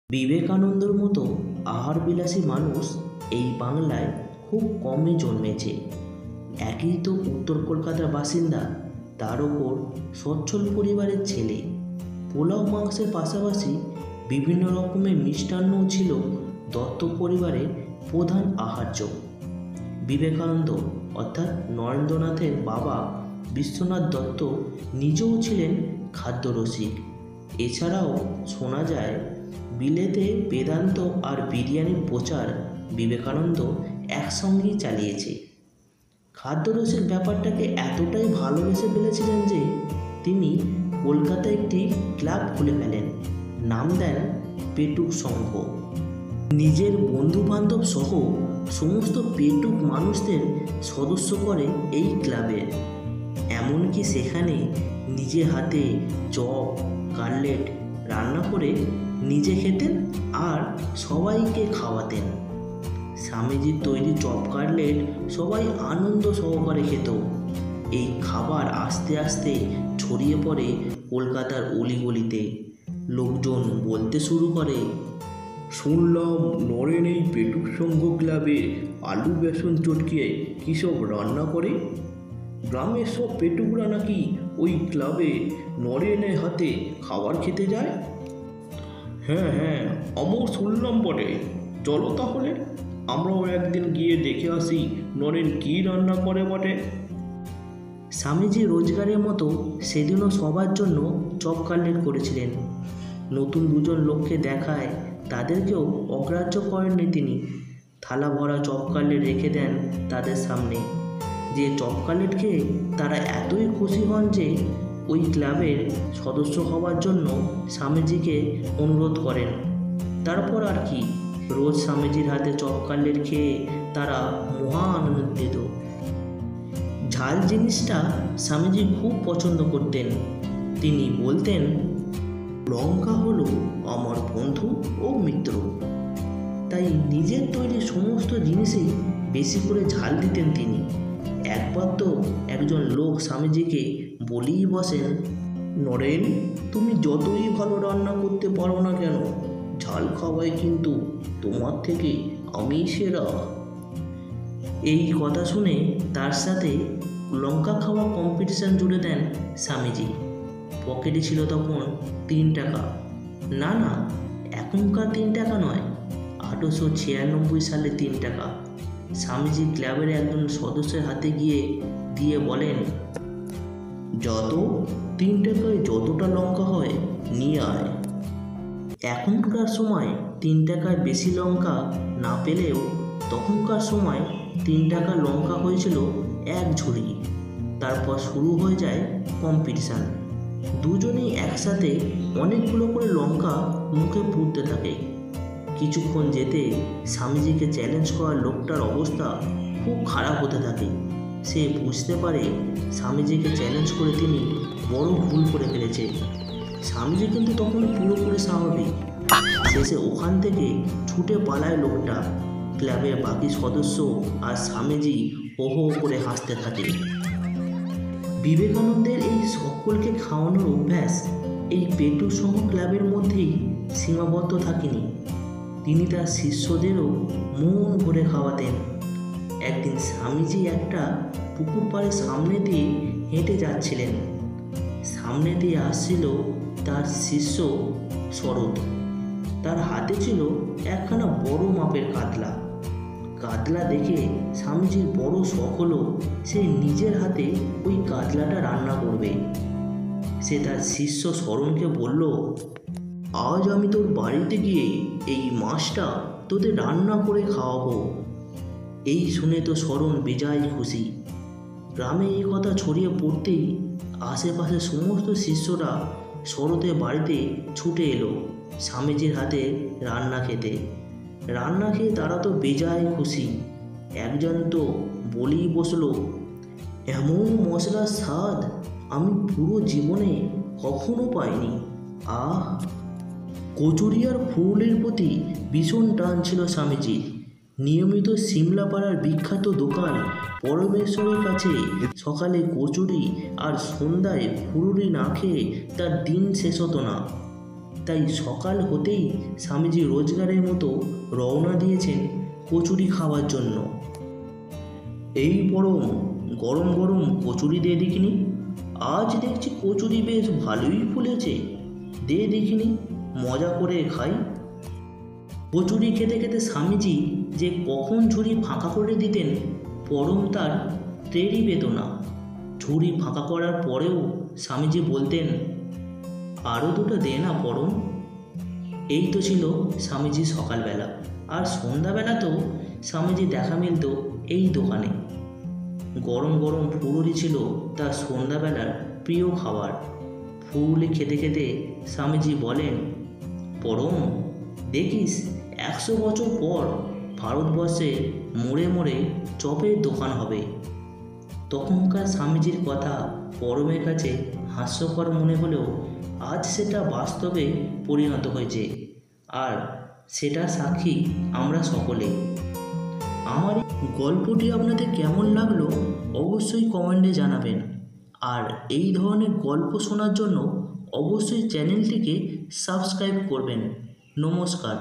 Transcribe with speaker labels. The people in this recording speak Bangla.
Speaker 1: বিবেকানন্দর মতো আহারবিলাসী মানুষ এই বাংলায় খুব কমই জন্মেছে। একই তো উত্তর কলকাতার বাসিন্দা, তার ওপর সচ্ছল পরিবারের ছেলে। পোলাও মাংসের পাশাপাশি বিভিন্ন রকমের মিষ্টান্নও ছিল দত্ত পরিবারের প্রধান আহার্য। বিবেকানন্দ অর্থাৎ নরেন্দ্রনাথের বাবা বিশ্বনাথ দত্ত নিজেও ছিলেন খাদ্যরসিক। এছাড়াও শোনা যায় বিলেতে বেদান্ত আর বিরিয়ানির প্রচার বিবেকানন্দ একসঙ্গেই চালিয়েছে। খাদ্যরসিক ব্যাপারটাকে এতটাই ভালোবেসে ফেলেছিলেন যে তিনি কলকাতায় একটি ক্লাব খুলে ফেলেন, নাম দেন পেটুক সংঘ। নিজের বন্ধুবান্ধব সহ সমস্ত পেটুক মানুষদের সদস্য করে এই ক্লাবের। এমনকি সেখানে নিজে হাতে চপ কাটলেট রান্না করে নিজে খেতেন আর সবাইকে খাওয়াতেন। স্বামীজির তৈরি চপ কাটলেট সবাই আনন্দ সহকারে খেত। এই খাবার আস্তে আস্তে ছড়িয়ে পড়ে কলকাতার অলিগলিতে। লোকজন বলতে শুরু করে, শুনলাম নরেন এই পেটুক সংঘ ক্লাবে আলু বেসন চটকে কী সব রান্না করে। গ্রামের সব পেটুকরা নাকি ওই ক্লাবে নরেনের হাতে খাবার খেতে যায়। হ্যাঁ হ্যাঁ, আমিও শুনলাম বটে। চলো তাহলে আমরাও একদিন গিয়ে দেখে আসি নরেন কী রান্না করে বটে। স্বামীজি রোজগারের মতো সেদিনও সবার জন্য চপ কাটলেট করেছিলেন। নতুন দুজন লোককে দেখায় তাদেরকেও অগ্রাহ্য করেননি তিনি। থালা ভরা চপ কাটলেট রেখে দেন তাদের সামনে। যে চপ কাটলেট খেয়ে তারা এতই খুশি হন যে ওই ক্লাবের সদস্য হওয়ার জন্য স্বামীজিকে অনুরোধ করেন। তারপর আর কি, রোজ স্বামীজির হাতে চপ কাটলেট খেয়ে তারা মহা আনন্দিত। ঝাল জিনিসটা স্বামীজি খুব পছন্দ করতেন। তিনি বলতেন, লঙ্কা হলো আমার বন্ধু ও মিত্র। তাই নিজের তৈরি সমস্ত জিনিসেই বেশি করে ঝাল দিতেন তিনি। একবার তো একজন লোক স্বামীজিকে বলেই বসেন, নরেন, তুমি যতই ভালো রান্না করতে পারো না কেন, ঝাল খাওয়াই কিন্তু তোমার থেকে আমি সেরা। এই কথা শুনে তার সাথে লঙ্কা খাওয়া কম্পিটিশান জুড়ে দেন স্বামীজি। পকেটে ছিল তখন 3 টাকা। না না, এখনকার 3 টাকা নয়, 1896 সালে 3 টাকা। স্বামীজি ক্লাবের একজন সদস্যের হাতে গিয়ে দিয়ে বলেন, যত 3 টাকায় যতটা লঙ্কা হয় নিয়ে আয়। এখনকার সময় 3 টাকায় বেশি লঙ্কা না পেলেও তখনকার সময় 3 টাকা লঙ্কা হয়েছিল 1 ঝুড়ি। তারপর শুরু হয়ে যায় কম্পিটিশান। দুজনেই একসাথে অনেকগুলো করে লঙ্কা মুখে পুরতে থাকে। কিছুক্ষণ যেতে স্বামীজিকে চ্যালেঞ্জ করার লোকটার অবস্থা খুব খারাপ হতে থাকে। সে বুঝতে পারে স্বামীজিকে চ্যালেঞ্জ করে তিনি বড় ভুল করে ফেলেছে। স্বামীজি কিন্তু তখন পুরোপুরি স্বাভাবিক। শেষে ওখান থেকে ছুটে পালায় লোকটা। ক্লাবের বাকি সদস্য আর স্বামীজি হো হো করে হাসতে থাকে। বিবেকানন্দের এই সকলকে খাওয়ানোর অভ্যাস এই পেটুক সংঘ ক্লাবের মধ্যেই সীমাবদ্ধ থাকেনি। তিনি তার শিষ্যদেরও মন ভরে খাওয়াতেন। একদিন স্বামীজি একটা পুকুর পাড়ের সামনে দিয়ে হেঁটে যাচ্ছিলেন। সামনে দিয়ে আসছিল তার শিষ্য শরৎ। তার হাতে ছিল একখানা বড় মাপের কাতলা। কাতলা দেখে স্বামীজির বড় শখ হলো সে নিজের হাতে ওই কাতলাটা রান্না করবে। সে তার শিষ্য শরণকে বলল, আজ আমি তোর বাড়িতে গিয়ে এই মাছটা তোদের রান্না করে খাওয়াবো। এই শুনে তো শরণ বেজায় খুশি। গ্রামে এই কথা ছড়িয়ে পড়তেই আশেপাশে সমস্ত শিষ্যরা শরতের বাড়িতে ছুটে এলো স্বামীজির হাতে রান্না খেতে। রান্না খেয়ে তারা তো বেজায় খুশি। একজন তো বলেই বসলো, এমন মশলার স্বাদ আমি পুরো জীবনে কখনো পাইনি। আহ! কচুরি আর ফুলের প্রতি ভীষণ টান ছিল স্বামীজির। নিয়মিত সিমলাপাড়ার বিখ্যাত দোকান পরমেশ্বরের কাছে সকালে কচুরি আর সন্ধ্যায় ফুলুরি না খেয়ে তার দিন শেষ হতো না। তাই সকাল হতেই স্বামীজি রোজগারের মতো রওনা দিয়েছেন কচুরি খাওয়ার জন্য। এই পরম, গরম গরম কচুরি দে দেখিনি। আজ দেখছি কচুরি বেশ ভালোই ফুলেছে, দে দেখিনি, মজা করে খাই। কচুরি খেতে খেতে স্বামীজি যে কখন ঝুড়ি ফাঁকা করে দিতেন পরম তার টেরই পেত না। ঝুড়ি ফাঁকা করার পরেও স্বামীজি বলতেন, আরও দুটো দে না পরম। এই তো ছিল স্বামীজি সকালবেলা। আর সন্ধ্যাবেলা তো স্বামীজি দেখা মিলত এই দোকানে। গরম গরম ফুলুরি ছিল তার সন্ধ্যাবেলার প্রিয় খাবার। ফুলুরি খেতে খেতে স্বামীজি বলেন, পরম দেখিস 100 বছর পর ভারতবর্ষে মোড়ে মোড়ে চপের দোকান হবে। তখনকার স্বামীজির কথা পরমের কাছে হাস্যকর মনে হলেও আজ সেটা বাস্তবে পরিণত হয়েছে, আর সেটা সাক্ষী আমরা সকলে। আমার গল্পটি আপনাদের কেমন লাগলো অবশ্যই কমেন্টে জানাবেন। আর এই ধরনের গল্প শোনার জন্য অবশ্যই চ্যানেলটিকে সাবস্ক্রাইব করবেন। নমস্কার।